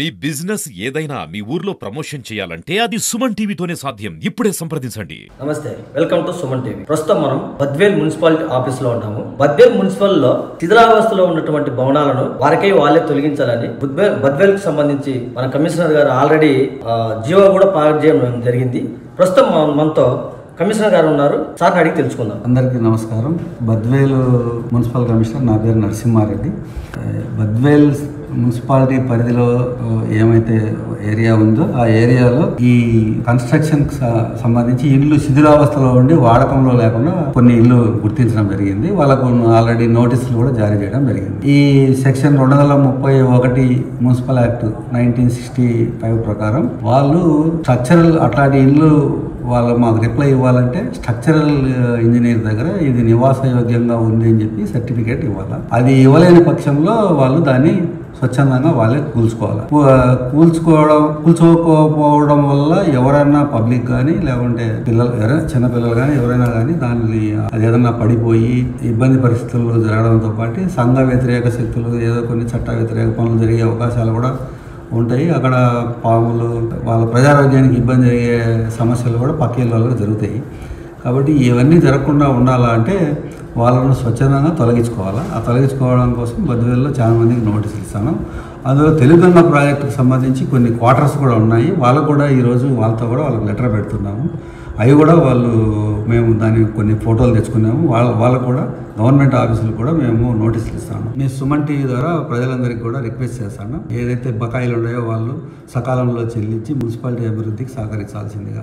మీ business ఏదైనా మీ ఊర్లో promotion చేయాలంటే అది సుమన్ టీవీతోనే సాధ్యం. ఇప్పుడే సంప్రదించండి. నమస్తే, వెల్కమ్ టు సుమన్ టీవీ. ప్రస్తుతం మనం బద్వేల్ మున్సిపాలిటీ ఆఫీస్ లో ఉంటాము. బద్వేల్ మున్సిపల్ లో శిథిలావస్థలో ఉన్నటువంటి భవనాలను వారికై వాళ్ళే తొలగించాలని బద్వేల్ కు సంబంధించి మన కమిషనర్ గారు ఆల్రెడీ జీవో కూడా పాస్ చేయడం జరిగింది. ప్రస్తుతం మనతో కమిషనర్ గారు ఉన్నారు. సార్ అడిగి తెలుసుకుందాం. అందరికీ నమస్కారం. బద్వేలు మున్సిపల్ కమిషనర్, నా పేరు నరసింహారెడ్డి. బద్వేల్ మున్సిపాలిటీ పరిధిలో ఏమైతే ఏరియా ఉందో ఆ ఏరియాలో ఈ కన్స్ట్రక్షన్ సంబంధించి ఇల్లు శిథిలావస్థలో ఉండి వాడకంలో లేకుండా కొన్ని ఇల్లు గుర్తించడం జరిగింది. వాళ్ళకు ఆల్రెడీ నోటీసులు కూడా జారీ చేయడం జరిగింది. ఈ సెక్షన్ 231 మున్సిపల్ యాక్ట్ 1965 ప్రకారం వాళ్ళు స్ట్రక్చరల్ అట్లాంటి ఇల్లు వాళ్ళు మాకు రిప్లై ఇవ్వాలంటే స్ట్రక్చరల్ ఇంజనీర్ దగ్గర ఇది నివాసయోగ్యంగా ఉంది అని చెప్పి సర్టిఫికేట్ ఇవ్వాలి. అది ఇవ్వలేని పక్షంలో వాళ్ళు దాన్ని స్వచ్ఛందంగా వాళ్ళే కూల్చుకోకపోవడం వల్ల ఎవరైనా పబ్లిక్ కానీ లేకుంటే చిన్నపిల్లలు కానీ ఎవరైనా కానీ దాన్ని అది ఏదన్నా పడిపోయి ఇబ్బంది పరిస్థితులు జరగడంతో పాటు సంఘ వ్యతిరేక శక్తులు ఏదో కొన్ని చట్ట వ్యతిరేక పనులు జరిగే అవకాశాలు కూడా ఉంటాయి. అక్కడ పాములు వాళ్ళ ప్రజారోగ్యానికి ఇబ్బంది జరిగే సమస్యలు కూడా పక్కేళ్ళలో జరుగుతాయి. కాబట్టి ఇవన్నీ జరగకుండా ఉండాలంటే వాళ్ళను స్వచ్ఛందంగా తొలగించుకోవాలి. ఆ తొలగించుకోవడం కోసం బద్వేల్లో చాలా మందికి నోటీసులు ఇస్తాను. అందులో తెలుగన్న ప్రాజెక్టుకు సంబంధించి కొన్ని క్వార్టర్స్ కూడా ఉన్నాయి. వాళ్ళకు కూడా ఈరోజు వాళ్ళతో కూడా వాళ్ళకి లెటర్ పెడుతున్నాము. అవి కూడా మేము దానికి కొన్ని ఫోటోలు తెచ్చుకున్నాము. వాళ్ళకు కూడా గవర్నమెంట్ ఆఫీసులు కూడా మేము నోటీసులు ఇస్తాము. మీ సుమన్ టీవీ ద్వారా ప్రజలందరికీ కూడా రిక్వెస్ట్ చేస్తాను, ఏదైతే బకాయిలు ఉన్నాయో వాళ్ళు సకాలంలో చెల్లించి మున్సిపాలిటీ అభివృద్ధికి సహకరించాల్సిందిగా.